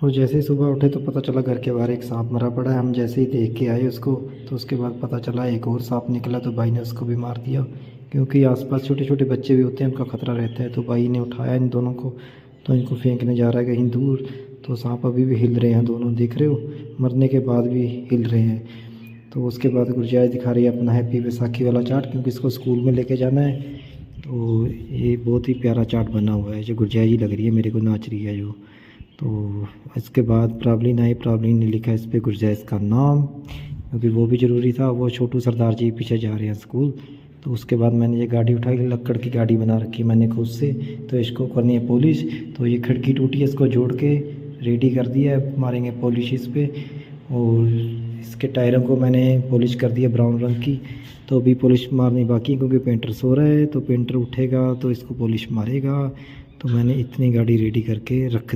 और जैसे ही सुबह उठे तो पता चला घर के बाहर एक सांप मरा पड़ा है। हम जैसे ही देख के आए उसको, तो उसके बाद पता चला एक और सांप निकला, तो भाई ने उसको भी मार दिया। क्योंकि आसपास छोटे छोटे बच्चे भी होते हैं, उनका खतरा रहता है। तो भाई ने उठाया इन दोनों को, तो इनको फेंकने जा रहा है कहीं दूर। तो सांप अभी भी हिल रहे हैं, दोनों देख रहे हो, मरने के बाद भी हिल रहे हैं। तो उसके बाद गुरजाइश दिखा रही है अपना हैप्पी बैसाखी वाला चार्ट, क्योंकि इसको स्कूल में लेके जाना है। तो ये बहुत ही प्यारा चार्ट बना हुआ है, जो गुरजाइश ही लग रही है मेरे को, नाच रही है जो। तो इसके बाद प्रावलीन आई, प्रावलीन ने लिखा इस पर गुरजैस का नाम, क्योंकि वो भी ज़रूरी था। वो छोटू सरदार जी पीछे जा रहे हैं स्कूल। तो उसके बाद मैंने ये गाड़ी उठाई, लक्कड़ की गाड़ी बना रखी मैंने खुद से। तो इसको करनी है पॉलिश। तो ये खिड़की टूटी है, इसको जोड़ के रेडी कर दिया है, मारेंगे पॉलिश इस पर। और इसके टायरों को मैंने पॉलिश कर दिया ब्राउन रंग की। तो अभी पॉलिश मारनी बाकी है, क्योंकि पेंटर सो रहा है। तो पेंटर उठेगा तो इसको पॉलिश मारेगा। तो मैंने इतनी गाड़ी रेडी करके रख